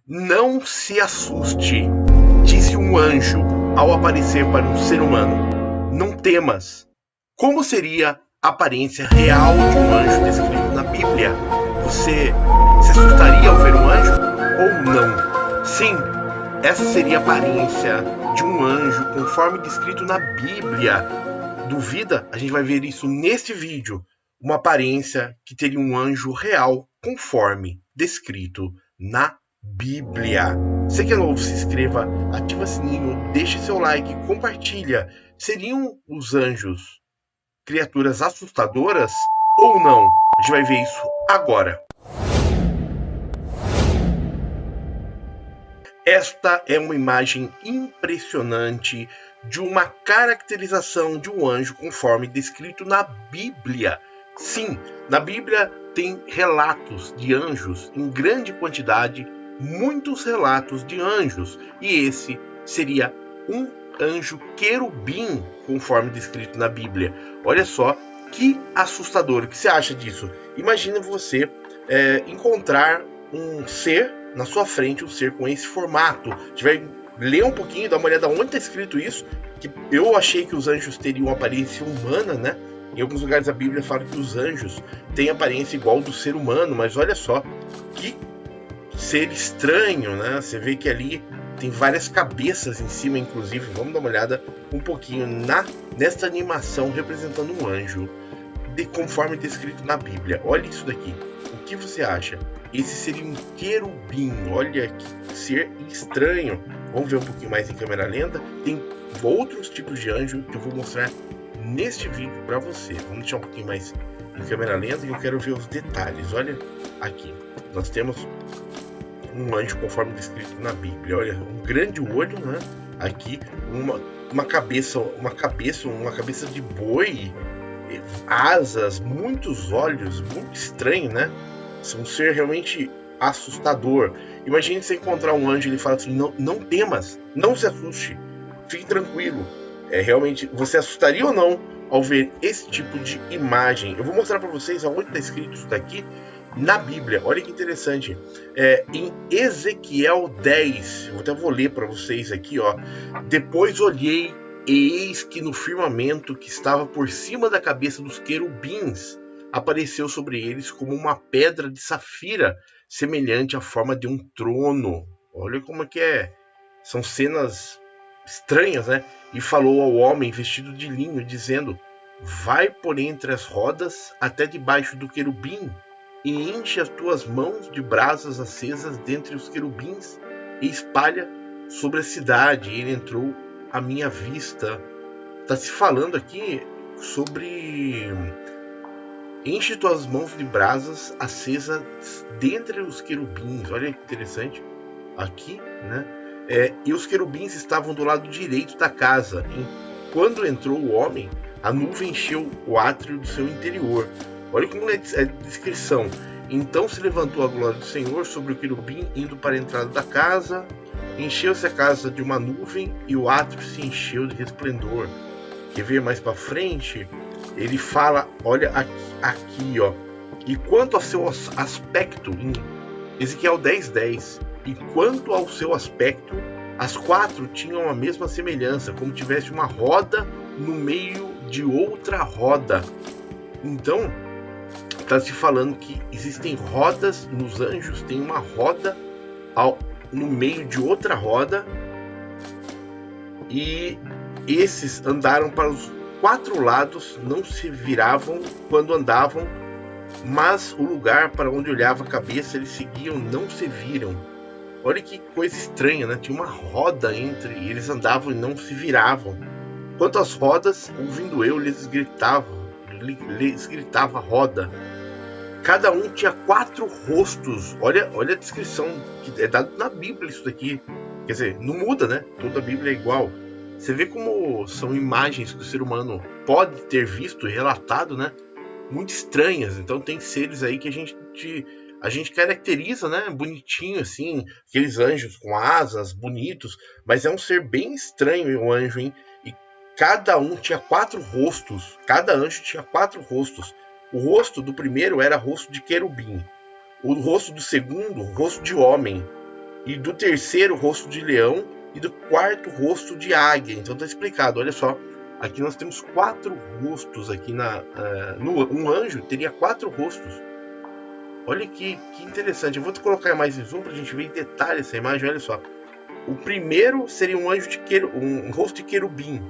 Não se assuste, disse um anjo ao aparecer para um ser humano. Não temas. Como seria a aparência real de um anjo descrito na Bíblia? Você se assustaria ao ver um anjo ou não? Sim, essa seria a aparência de um anjo conforme descrito na Bíblia. Duvida? A gente vai ver isso neste vídeo. Uma aparência que teria um anjo real conforme descrito na Bíblia. Se que é novo, se inscreva, ativa o sininho, deixe seu like, compartilha. Seriam os anjos criaturas assustadoras ou não? A gente vai ver isso agora. Esta é uma imagem impressionante de uma caracterização de um anjo conforme descrito na Bíblia. Sim, na Bíblia tem relatos de anjos em grande quantidade, muitos relatos de anjos, e esse seria um anjo querubim conforme descrito na Bíblia. Olha só que assustador. O que você acha disso? Imagina você encontrar um ser na sua frente, um ser com esse formato. A gente vai ler um pouquinho, dar uma olhada onde está escrito isso, que eu achei que os anjos teriam aparência humana, né? Em alguns lugares da Bíblia fala que os anjos têm aparência igual do ser humano, mas olha só que ser estranho, né? Você vê que ali tem várias cabeças em cima, inclusive. Vamos dar uma olhada um pouquinho nesta animação representando um anjo, conforme descrito na Bíblia. Olha isso daqui. O que você acha? Esse seria um querubim. Olha que ser estranho. Vamos ver um pouquinho mais em câmera lenta. Tem outros tipos de anjo que eu vou mostrar neste vídeo para você. Vamos deixar um pouquinho mais em câmera lenta e eu quero ver os detalhes. Olha aqui. Nós temos um anjo conforme descrito na Bíblia. Olha, um grande olho, né? Aqui uma cabeça de boi, asas, muitos olhos, muito estranho, né? É um ser realmente assustador. Imagine você encontrar um anjo e ele fala assim: não temas, não se assuste, fique tranquilo. Realmente, você assustaria ou não ao ver esse tipo de imagem? Eu vou mostrar para vocês aonde está escrito isso daqui na Bíblia. Olha que interessante. Em Ezequiel 10, eu até vou ler para vocês aqui, ó. Depois olhei e eis que no firmamento que estava por cima da cabeça dos querubins apareceu sobre eles como uma pedra de safira, semelhante à forma de um trono. Olha como é que é. São cenas estranhas, né? E falou ao homem vestido de linho, dizendo: vai por entre as rodas até debaixo do querubim, e enche as tuas mãos de brasas acesas dentre os querubins, e espalha sobre a cidade. E ele entrou à minha vista. Está se falando aqui sobre enche tuas mãos de brasas acesas dentre os querubins. Olha que interessante aqui, né? E os querubins estavam do lado direito da casa. E quando entrou o homem, a nuvem encheu o átrio do seu interior. Olha como é a descrição. Então se levantou a glória do Senhor sobre o querubim, indo para a entrada da casa. Encheu-se a casa de uma nuvem e o átrio se encheu de resplendor. Quer ver mais para frente? Ele fala, olha aqui, ó. E quanto ao seu aspecto, em Ezequiel 10:10, e quanto ao seu aspecto, as quatro tinham a mesma semelhança, como tivesse uma roda no meio de outra roda. Então, está se falando que existem rodas nos anjos, tem uma roda no meio de outra roda, e esses andaram para os quatro lados, não se viravam quando andavam, mas o lugar para onde olhava a cabeça eles seguiam, não se viram. Olha que coisa estranha, né? Tinha uma roda entre eles, andavam e não se viravam. Quanto às rodas, ouvindo eu, lhes gritava roda. Cada um tinha 4 rostos. Olha a descrição que é dada na Bíblia isso daqui. Quer dizer, não muda, né? Toda a Bíblia é igual. Você vê como são imagens que o ser humano pode ter visto e relatado, né? Muito estranhas. Então tem seres aí que a gente caracteriza, né? Bonitinho assim, aqueles anjos com asas, bonitos, mas é um ser bem estranho o anjo, hein? E cada um tinha 4 rostos. Cada anjo tinha 4 rostos. O rosto do primeiro era rosto de querubim. O rosto do segundo, rosto de homem. e do terceiro rosto de leão e do quarto rosto de águia. Então tá explicado, olha só. Aqui nós temos 4 rostos aqui um anjo teria 4 rostos. Olha que interessante. Eu vou colocar mais em zoom para a gente ver em detalhe essa imagem. Olha só. O primeiro seria um anjo um rosto de querubim.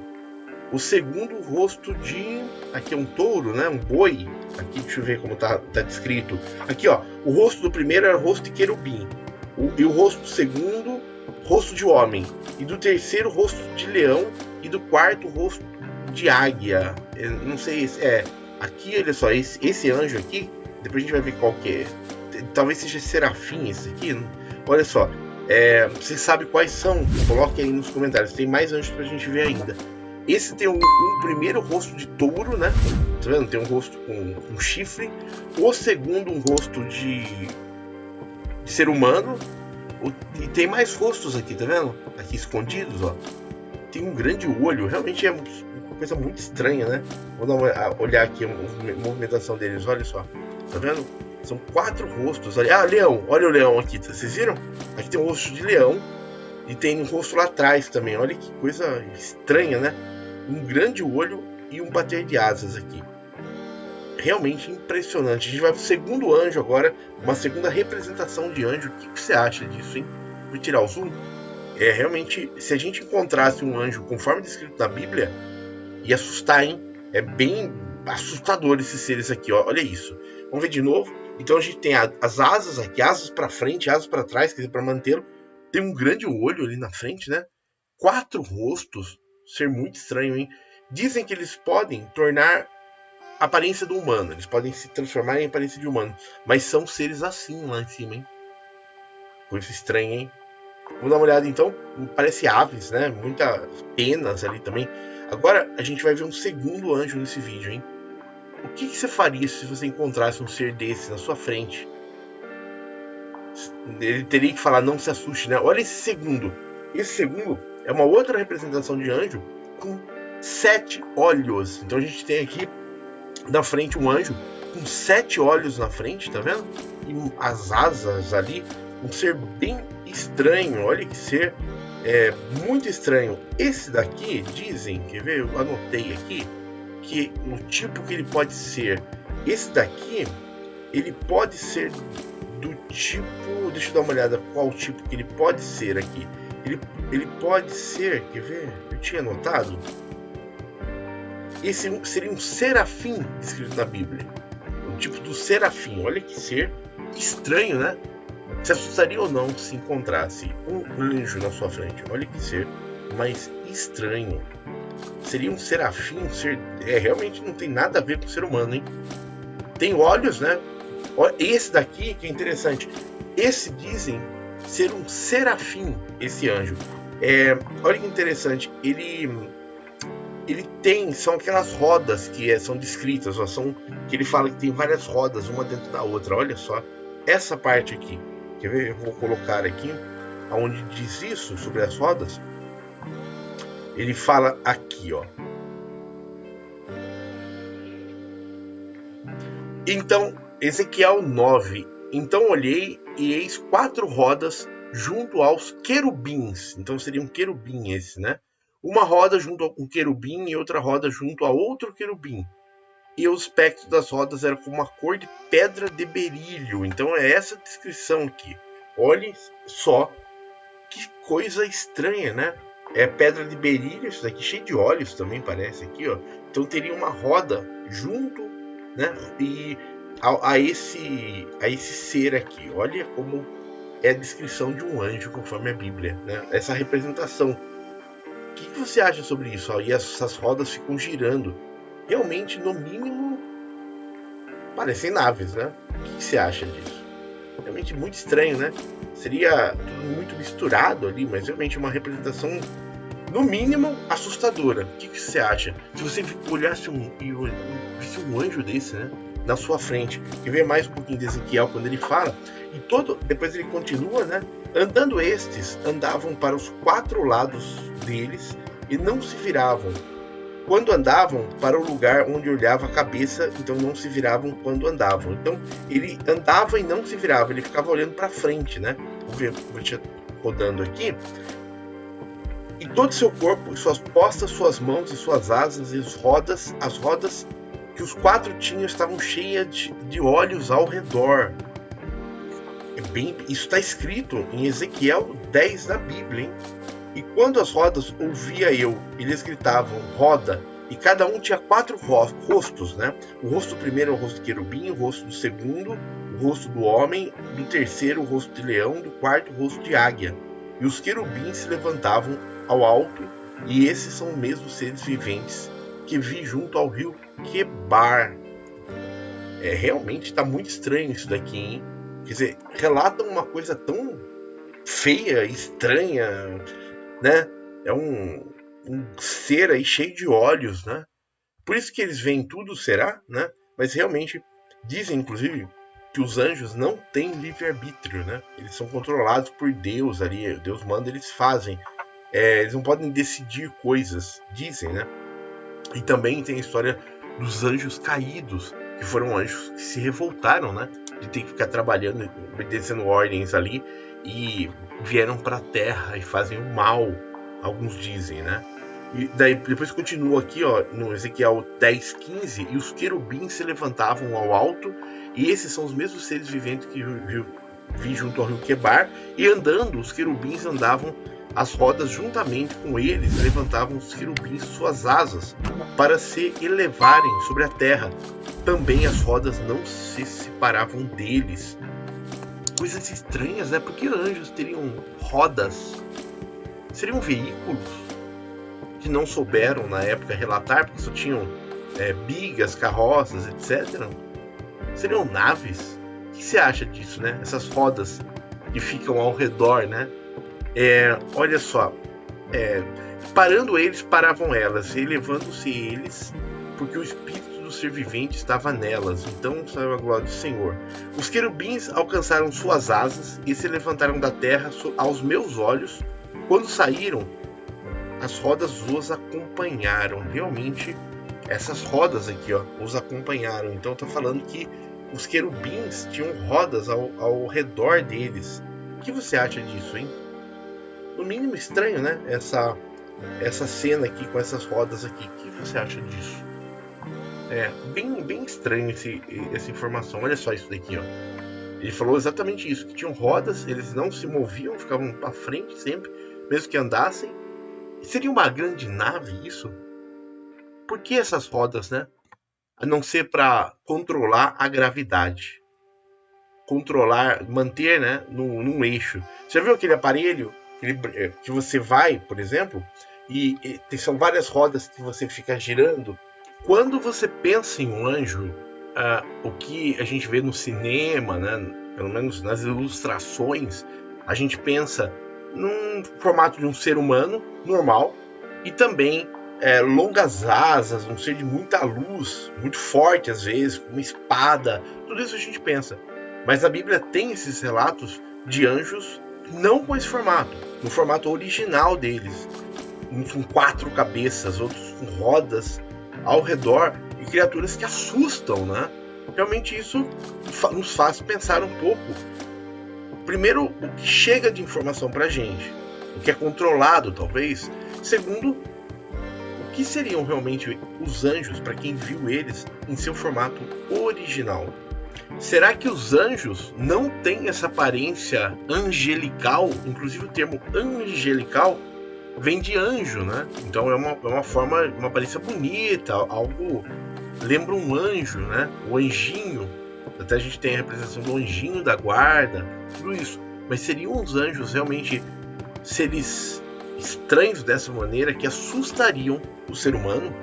O segundo, o rosto de... Aqui é um touro, né? Um boi. Aqui, deixa eu ver como tá descrito. Aqui, ó. O rosto do primeiro era o rosto de querubim. E o rosto do segundo, rosto de homem. E do terceiro, rosto de leão. E do quarto, rosto de águia. Eu não sei... aqui, olha só. Esse anjo aqui... Depois a gente vai ver qual que é. Talvez seja serafim esse aqui. Olha só. Você sabe quais são? Coloque aí nos comentários. Tem mais anjos pra gente ver ainda. Esse tem um primeiro rosto de touro, né? Tá vendo? Tem um rosto com chifre. O segundo, um rosto de ser humano. E tem mais rostos aqui, tá vendo? Aqui escondidos, ó. Tem um grande olho. Realmente é uma coisa muito estranha, né? Vou dar uma olhar aqui a movimentação deles. Olha só. Tá vendo? São 4 rostos. Ah, leão. Olha o leão aqui. Vocês viram? Aqui tem um rosto de leão. E tem um rosto lá atrás também. Olha que coisa estranha, né? Um grande olho e um bater de asas aqui. Realmente impressionante. A gente vai pro segundo anjo agora. Uma segunda representação de anjo. O que você acha disso, hein? Vou tirar o zoom. Realmente, se a gente encontrasse um anjo conforme descrito na Bíblia, ia assustar, hein? É bem assustador esses seres aqui, ó. Olha isso. Vamos ver de novo. Então a gente tem as asas aqui, asas para frente, asas para trás, quer dizer, para mantê-lo. Tem um grande olho ali na frente, né? 4 rostos. Ser muito estranho, hein? Dizem que eles podem tornar a aparência do humano. Eles podem se transformar em aparência de humano. Mas são seres assim lá em cima, hein? Coisa estranha, hein? Vamos dar uma olhada então. Parece aves, né? Muitas penas ali também. Agora a gente vai ver um segundo anjo nesse vídeo, hein? O que você faria se você encontrasse um ser desse na sua frente? Ele teria que falar, não se assuste, né? Olha esse segundo. Esse segundo é uma outra representação de anjo com 7 olhos. Então a gente tem aqui na frente um anjo com 7 olhos na frente, tá vendo? E as asas ali, um ser bem estranho. Olha que ser muito estranho. Esse daqui, dizem, quer ver? Eu anotei aqui que o tipo que ele pode ser. Esse daqui, ele pode ser do tipo... Deixa eu dar uma olhada qual tipo que ele pode ser aqui. Ele pode ser... Quer ver? Eu tinha anotado. Esse seria um serafim escrito na Bíblia. O tipo do serafim. Olha que ser estranho, né? Se assustaria ou não se encontrasse um anjo na sua frente? Olha que ser mais estranho. Seria um serafim, um ser... realmente não tem nada a ver com o ser humano, hein? Tem olhos, né? Esse daqui, que é interessante. Esse dizem ser um serafim, esse anjo. Olha que interessante. Ele tem... São aquelas rodas que são descritas. Que ele fala que tem várias rodas, uma dentro da outra. Olha só. Essa parte aqui. Quer ver? Eu vou colocar aqui. Onde diz isso sobre as rodas. Ele fala aqui, ó. Então, Ezequiel 9. Então olhei e eis 4 rodas junto aos querubins. Então seria um querubim esse, né? Uma roda junto a um querubim e outra roda junto a outro querubim. E o aspecto das rodas era com uma cor de pedra de berílio. Então é essa descrição aqui. Olhe só que coisa estranha, né? É pedra de berílio, isso daqui cheio de olhos também parece aqui, ó. Então teria uma roda junto, né? E a esse ser aqui. Olha como é a descrição de um anjo conforme a Bíblia, né? Essa representação. O que você acha sobre isso? Ó? E essas rodas ficam girando. Realmente, no mínimo, parecem naves, né? O que você acha disso? Realmente muito estranho, né? Seria tudo muito misturado ali, mas realmente uma representação, no mínimo, assustadora. O que você acha? Se você olhasse visse um anjo desse, né? Na sua frente, e ver mais um pouquinho de Ezequiel quando ele fala, depois ele continua, né? Andando estes, andavam para os 4 lados deles e não se viravam. Quando andavam, para o lugar onde olhava a cabeça, então não se viravam quando andavam. Então ele andava e não se virava, ele ficava olhando para frente, né? Deixa eu rodando aqui. E todo seu corpo, e suas postas, suas mãos e suas asas, e as rodas que os 4 tinham estavam cheias de olhos ao redor. Isso está escrito em Ezequiel 10 da Bíblia, hein? E quando as rodas ouvia eu, eles gritavam, roda, e cada um tinha 4 rostos, né? O rosto do primeiro é o rosto do querubim, o rosto do segundo, o rosto do homem, do terceiro o rosto de leão, do quarto o rosto de águia. E os querubins se levantavam ao alto, e esses são os mesmos seres viventes que vi junto ao rio Quebar. Realmente está muito estranho isso daqui, hein? Quer dizer, relata uma coisa tão feia, estranha, né? É um ser aí cheio de olhos, né? Por isso que eles veem tudo, será? Né? Mas realmente dizem, inclusive, que os anjos não têm livre-arbítrio, né? Eles são controlados por Deus ali. Deus manda, eles fazem. Eles não podem decidir coisas, dizem, né? E também tem a história dos anjos caídos, que foram anjos que se revoltaram, né? De ter que ficar trabalhando, obedecendo ordens ali, e vieram para a terra e fazem o mal, alguns dizem, né? E daí depois continua aqui, ó, no Ezequiel 10:15, e os querubins se levantavam ao alto, e esses são os mesmos seres viventes que vi junto ao rio Quebar, e andando, os querubins andavam as rodas juntamente com eles, levantavam os querubins suas asas para se elevarem sobre a terra. Também as rodas não se separavam deles. Coisas estranhas, né? Porque anjos teriam rodas? Seriam veículos que não souberam na época relatar, porque só tinham bigas, carroças, etc. Seriam naves? O que você acha disso, né? Essas rodas que ficam ao redor, né? Olha só, parando eles, paravam elas, elevando-se eles, porque o espírito do ser vivente estava nelas. Então saiu a glória do Senhor. Os querubins alcançaram suas asas e se levantaram da terra aos meus olhos. Quando saíram, as rodas os acompanharam. Realmente, essas rodas aqui, ó, os acompanharam. Então está falando que os querubins tinham rodas ao redor deles. O que você acha disso, hein? No mínimo estranho, né? Essa cena aqui com essas rodas aqui. O que você acha disso? Bem estranho essa informação. Olha só isso daqui, ó. Ele falou exatamente isso, que tinham rodas, eles não se moviam, ficavam para frente sempre, mesmo que andassem. Seria uma grande nave isso? Por que essas rodas, né? A não ser para controlar a gravidade. Manter, né, num eixo. Você já viu aquele aparelho que você vai, por exemplo, e são várias rodas que você fica girando? Quando você pensa em um anjo, o que a gente vê no cinema, né, pelo menos nas ilustrações, a gente pensa num formato de um ser humano normal e também longas asas, um ser de muita luz, muito forte às vezes, com uma espada, tudo isso a gente pensa. Mas a Bíblia tem esses relatos de anjos não com esse formato, no formato original deles, com 4 cabeças, outros com rodas ao redor e criaturas que assustam, né? Realmente isso nos faz pensar um pouco. Primeiro, o que chega de informação pra gente, o que é controlado talvez. Segundo, o que seriam realmente os anjos para quem viu eles em seu formato original. Será que os anjos não têm essa aparência angelical? Inclusive o termo angelical vem de anjo, né? Então é uma forma, uma aparência bonita, algo lembra um anjo, né? O anjinho. Até a gente tem a representação do anjinho da guarda, tudo isso. Mas seriam os anjos realmente seres estranhos dessa maneira que assustariam o ser humano?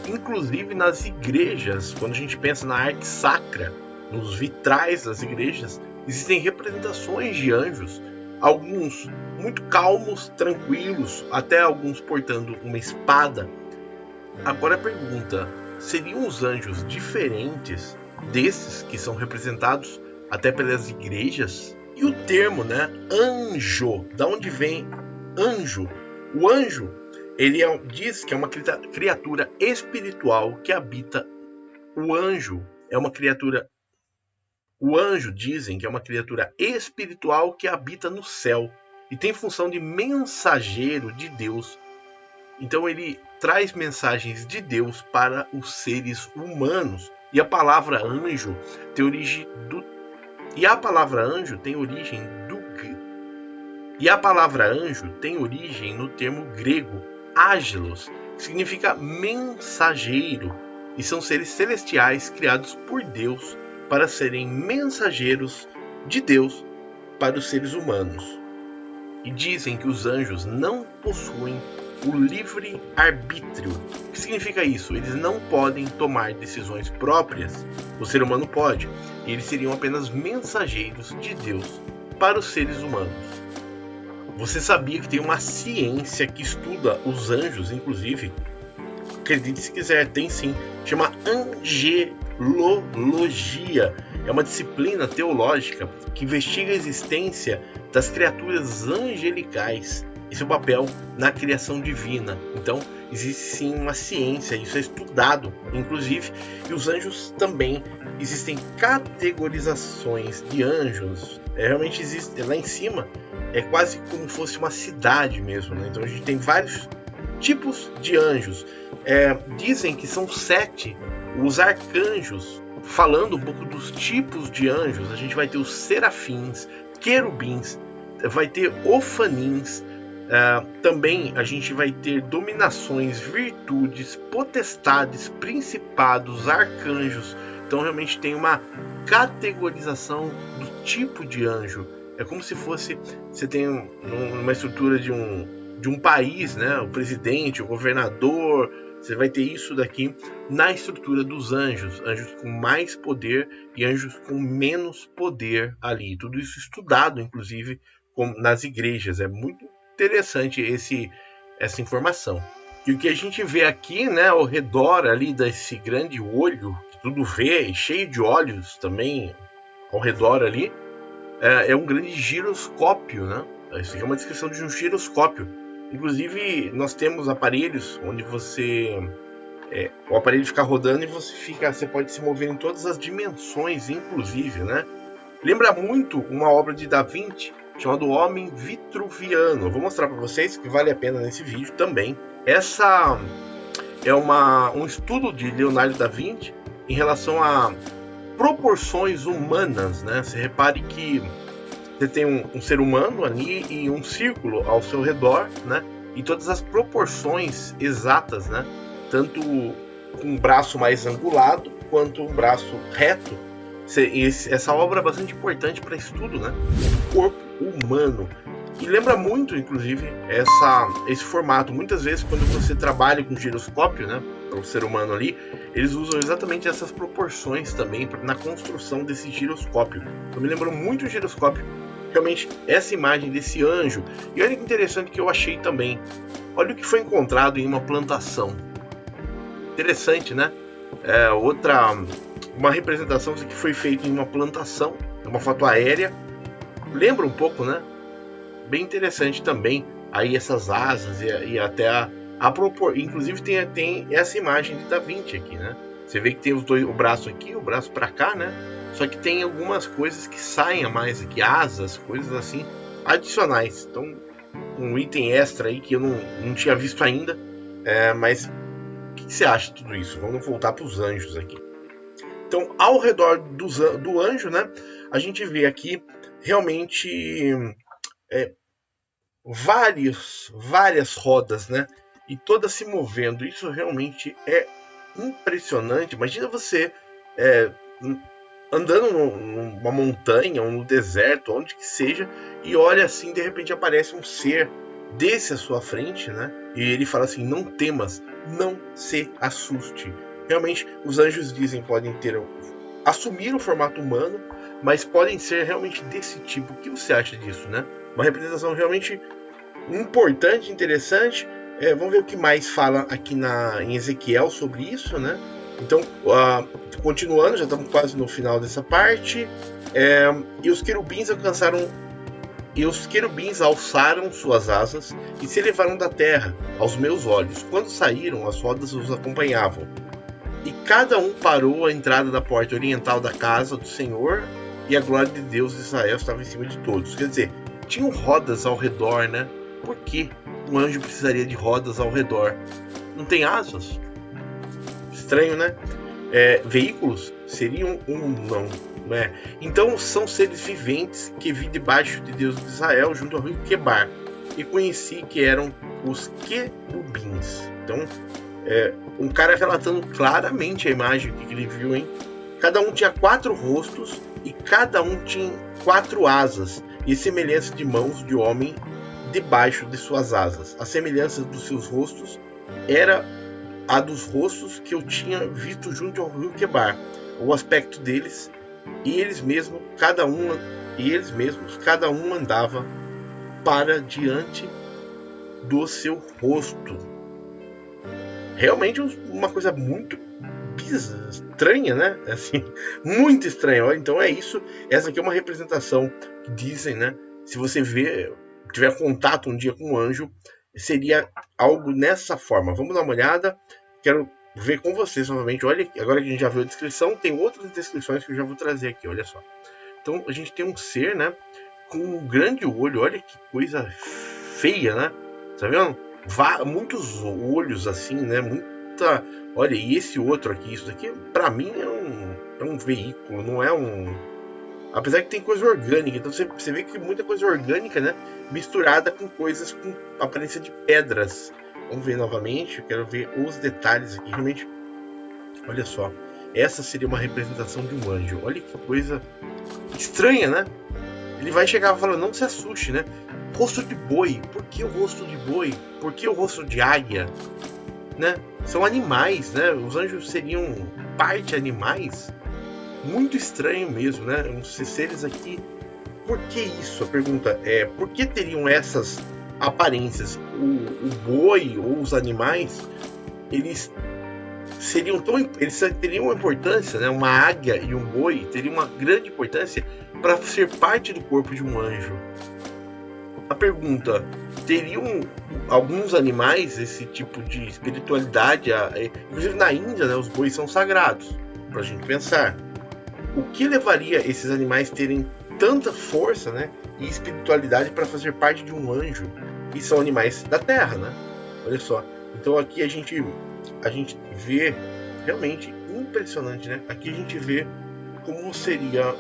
Inclusive nas igrejas, quando a gente pensa na arte sacra, nos vitrais das igrejas, existem representações de anjos, alguns muito calmos, tranquilos, até alguns portando uma espada. Agora a pergunta, seriam os anjos diferentes desses que são representados até pelas igrejas? E o termo, né, anjo, da onde vem anjo? O anjo, ele diz que é uma criatura espiritual que habita. O anjo, dizem que é uma criatura espiritual que habita no céu. e tem função de mensageiro de Deus. Então ele traz mensagens de Deus para os seres humanos. E a palavra anjo tem origem do E a palavra anjo tem origem no termo grego angelos, que significa mensageiro, e são seres celestiais criados por Deus para serem mensageiros de Deus para os seres humanos. E dizem que os anjos não possuem o livre arbítrio. O que significa isso? Eles não podem tomar decisões próprias. O ser humano pode. E eles seriam apenas mensageiros de Deus para os seres humanos. Você sabia que tem uma ciência que estuda os anjos, inclusive? Acredite se quiser, tem sim. Chama angelologia. É uma disciplina teológica que investiga a existência das criaturas angelicais e seu papel na criação divina. Então, existe sim uma ciência, isso é estudado, inclusive, e os anjos também. Existem categorizações de anjos. Realmente existe, lá em cima, é quase como se fosse uma cidade mesmo, né? Então a gente tem vários tipos de anjos. Dizem que são 7 os arcanjos. Falando um pouco dos tipos de anjos, a gente vai ter os serafins, querubins, vai ter ofanins, também a gente vai ter dominações, virtudes, potestades, principados, arcanjos. Então realmente tem uma categorização do tipo de anjo. É como se fosse, você tem uma estrutura de um país, né? O presidente, o governador. Você vai ter isso daqui na estrutura dos anjos. Anjos com mais poder e anjos com menos poder ali. Tudo isso estudado, inclusive, nas igrejas. É muito interessante essa informação. E o que a gente vê aqui, né, ao redor ali desse grande olho, que tudo vê, cheio de olhos também ao redor ali, é um grande giroscópio, né? Isso aqui é uma descrição de um giroscópio. Inclusive, nós temos aparelhos onde o aparelho fica rodando e você pode se mover em todas as dimensões, inclusive, né? Lembra muito uma obra de Da Vinci chamada O Homem Vitruviano. Eu vou mostrar para vocês que vale a pena nesse vídeo também. Essa é um estudo de Leonardo da Vinci em relação a proporções humanas, né? Você repare que você tem um ser humano ali e um círculo ao seu redor, né? E todas as proporções exatas, né? Tanto um braço mais angulado quanto um braço reto. Essa obra é bastante importante para estudo, né? Do corpo humano. E lembra muito, inclusive, esse formato. Muitas vezes, quando você trabalha com giroscópio, né? Para o ser humano ali, eles usam exatamente essas proporções também na construção desse giroscópio. Então me lembrou muito o giroscópio. Realmente, essa imagem desse anjo. E olha que interessante que eu achei também. Olha o que foi encontrado em uma plantação. Interessante, né? Uma representação que foi feita em uma plantação. É uma foto aérea. Lembra um pouco, né? Bem interessante também. Aí essas asas e até a proporção. Inclusive tem essa imagem de Da Vinci aqui, né? Você vê que tem o braço aqui, o braço para cá, né? Só que tem algumas coisas que saem a mais aqui, asas, coisas assim, adicionais. Então, um item extra aí que eu não tinha visto ainda. Mas o que você acha de tudo isso? Vamos voltar para os anjos aqui. Então, ao redor do anjo, né? A gente vê aqui realmente várias rodas, né? E todas se movendo. Isso realmente é impressionante. Imagina você andando numa montanha ou no deserto, onde que seja, e olha assim, de repente aparece um ser desse à sua frente, né? E ele fala assim: não temas, não se assuste. Realmente, os anjos dizem podem assumir o formato humano, mas podem ser realmente desse tipo. O que você acha disso, né? Uma representação realmente importante, interessante. Vamos ver o que mais fala aqui em Ezequiel sobre isso, né? Então, continuando, já estamos quase no final dessa parte. E os querubins alçaram suas asas e se elevaram da terra aos meus olhos. Quando saíram, as rodas os acompanhavam. E cada um parou à entrada da porta oriental da casa do Senhor, e a glória de Deus de Israel estava em cima de todos. Quer dizer, tinham rodas ao redor, né? Por que um anjo precisaria de rodas ao redor? Não tem asas? Estranho, né? Veículos seriam não, né? Então são seres viventes que vivem debaixo de Deus de Israel, junto ao rio Quebar, e conheci que eram os querubins. Então, um cara relatando claramente a imagem que ele viu, hein? Cada um tinha 4 rostos e cada um tinha 4 asas e semelhança de mãos de homem debaixo de suas asas. A semelhança dos seus rostos era a dos rostos que eu tinha visto junto ao rio Quebar. O aspecto deles e eles mesmos, cada um andava para diante do seu rosto. Realmente uma coisa muito estranha, né? Assim, muito estranha. Então é isso. Essa aqui é uma representação que dizem, né? Se você tiver contato um dia com um anjo, seria algo nessa forma. Vamos dar uma olhada. Quero ver com vocês novamente. Olha, agora que a gente já viu a descrição, tem outras descrições que eu já vou trazer aqui. Olha só. Então a gente tem um ser, né? Com um grande olho. Olha que coisa feia, né? Tá vendo? Muitos olhos assim, né? Muita. Olha, e esse outro aqui, isso daqui, pra mim é um veículo, não é um. Apesar que tem coisa orgânica, então você vê que muita coisa orgânica, né? Misturada com coisas com aparência de pedras. Vamos ver novamente, eu quero ver os detalhes aqui. Realmente, olha só, essa seria uma representação de um anjo. Olha que coisa estranha, né? Ele vai chegar e falar, não se assuste, né? Rosto de boi, por que o rosto de boi? Por que o rosto de águia? Né? São animais, né? Os anjos seriam parte animais. Muito estranho mesmo, né? Esses seres aqui. Por que isso? A pergunta é: por que teriam essas aparências? O boi ou os animais, eles teriam uma importância, né? Uma águia e um boi teriam uma grande importância para ser parte do corpo de um anjo. A pergunta: teriam alguns animais esse tipo de espiritualidade? Inclusive na Índia, né, os bois são sagrados, para a gente pensar. O que levaria esses animais terem tanta força, né, e espiritualidade para fazer parte de um anjo? E são animais da terra, né? Olha só. Então aqui a gente vê realmente impressionante, né? Aqui a gente vê como seria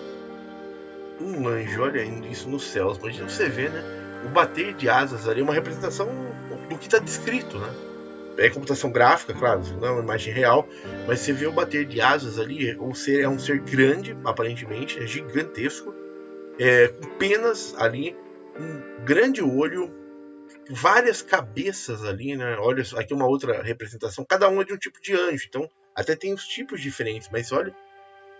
um anjo, olha isso nos céus. Mas você vê, né? O bater de asas ali é uma representação do que está descrito, né? É computação gráfica, claro, não é uma imagem real, mas você vê o bater de asas ali, é um ser grande, aparentemente, é gigantesco, com penas ali, um grande olho, várias cabeças ali, né? Olha, aqui uma outra representação, cada uma de um tipo de anjo, então até tem os tipos diferentes, mas olha,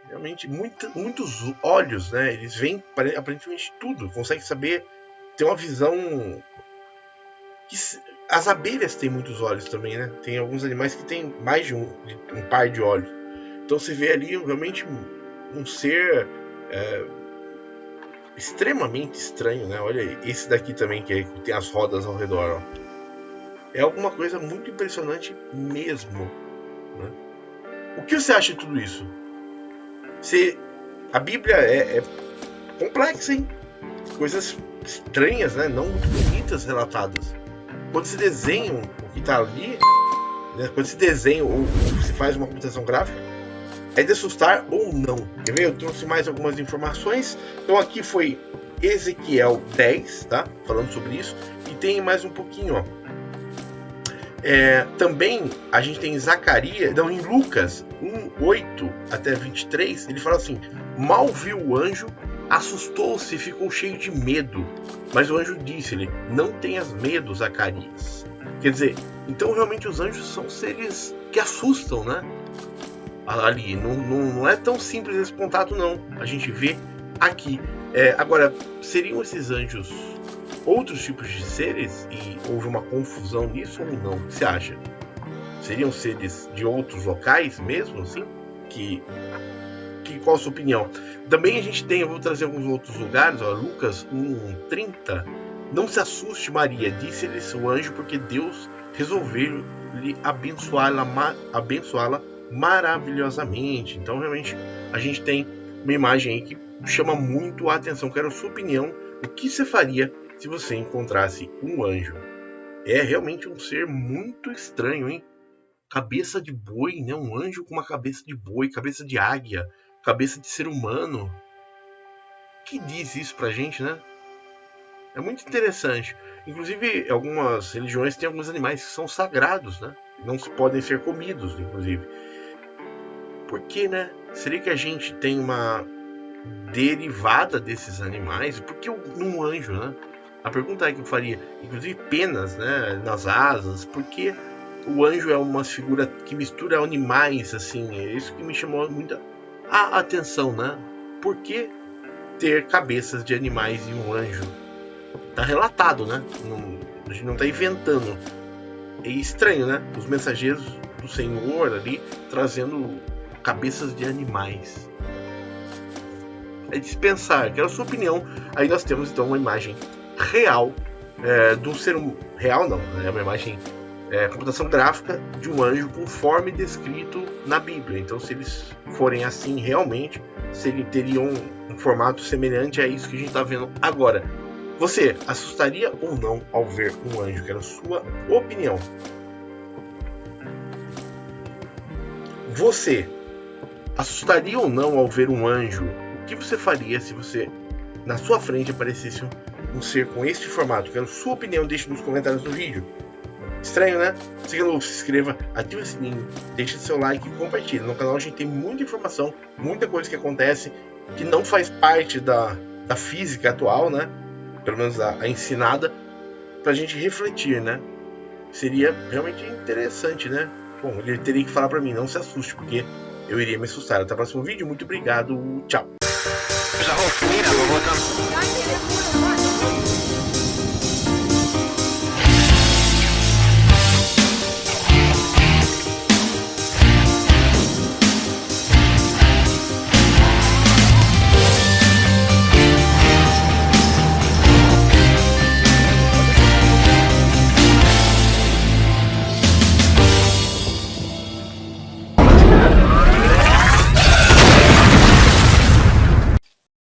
realmente muitos olhos, né? Eles veem aparentemente tudo, conseguem saber, ter uma visão que as abelhas têm muitos olhos também, né? Tem alguns animais que têm mais de um par de olhos. Então você vê ali realmente um ser extremamente estranho, né? Olha esse daqui também que tem as rodas ao redor, ó. É alguma coisa muito impressionante mesmo, né? O que você acha de tudo isso? A Bíblia é complexa, hein? Coisas estranhas, né? Não muito bonitas relatadas. Quando se desenha o que está ali, né? Quando se desenha ou se faz uma computação gráfica, é de assustar ou não. Quer ver? Eu trouxe mais algumas informações. Então aqui foi Ezequiel 10, tá? Falando sobre isso. E tem mais um pouquinho, ó. Também a gente tem Zacarias, não, em Lucas 1:8 até 23, ele fala assim: mal viu o anjo, assustou-se e ficou cheio de medo. Mas o anjo disse-lhe: não tenhas medo, Zacarias. Quer dizer, então realmente os anjos são seres que assustam, né? Ali, não é tão simples esse contato, não. A gente vê aqui. Agora, seriam esses anjos outros tipos de seres e houve uma confusão nisso ou não? O que você acha? Seriam seres de outros locais mesmo, assim? Qual a sua opinião? Também a gente tem, eu vou trazer alguns outros lugares, ó, Lucas 1:30. Não se assuste, Maria, disse-lhe o anjo, porque Deus resolveu lhe abençoá-la maravilhosamente. Então, realmente, a gente tem uma imagem aí que chama muito a atenção. Quero a sua opinião O que você faria se você encontrasse um anjo? É realmente um ser muito estranho, hein? Cabeça de boi, né? Um anjo com uma cabeça de boi, cabeça de águia, cabeça de ser humano. O que diz isso pra gente, né? É muito interessante. Inclusive, algumas religiões têm alguns animais que são sagrados, né? Não se podem ser comidos, inclusive. Por que, né? Seria que a gente tem uma derivada desses animais? Por que um anjo, né? A pergunta é que eu faria, inclusive penas, né, nas asas, porque o anjo é uma figura que mistura animais, assim, é isso que me chamou muito a atenção, né? Por que ter cabeças de animais e um anjo? Tá relatado, né? A gente não tá inventando. É estranho, né? Os mensageiros do Senhor ali trazendo cabeças de animais. É de se pensar, quero a sua opinião. Aí nós temos então uma imagem real do ser real não, é uma imagem computação gráfica de um anjo conforme descrito na Bíblia. Então, se eles forem assim realmente, se eles teriam um formato semelhante a isso que a gente está vendo agora. Você assustaria ou não ao ver um anjo? Quero a sua opinião. Você assustaria ou não ao ver um anjo? O que você faria se você na sua frente aparecesse um ser com este formato? Quero sua opinião, deixe nos comentários do vídeo. Estranho, né? Siga no, se inscreva, ative o sininho, deixe seu like e compartilhe. No canal a gente tem muita informação, muita coisa que acontece que não faz parte da física atual, né? Pelo menos a ensinada, pra gente refletir, né? Seria realmente interessante, né? Bom, ele teria que falar pra mim, não se assuste, porque eu iria me assustar. Até o próximo vídeo, muito obrigado, tchau.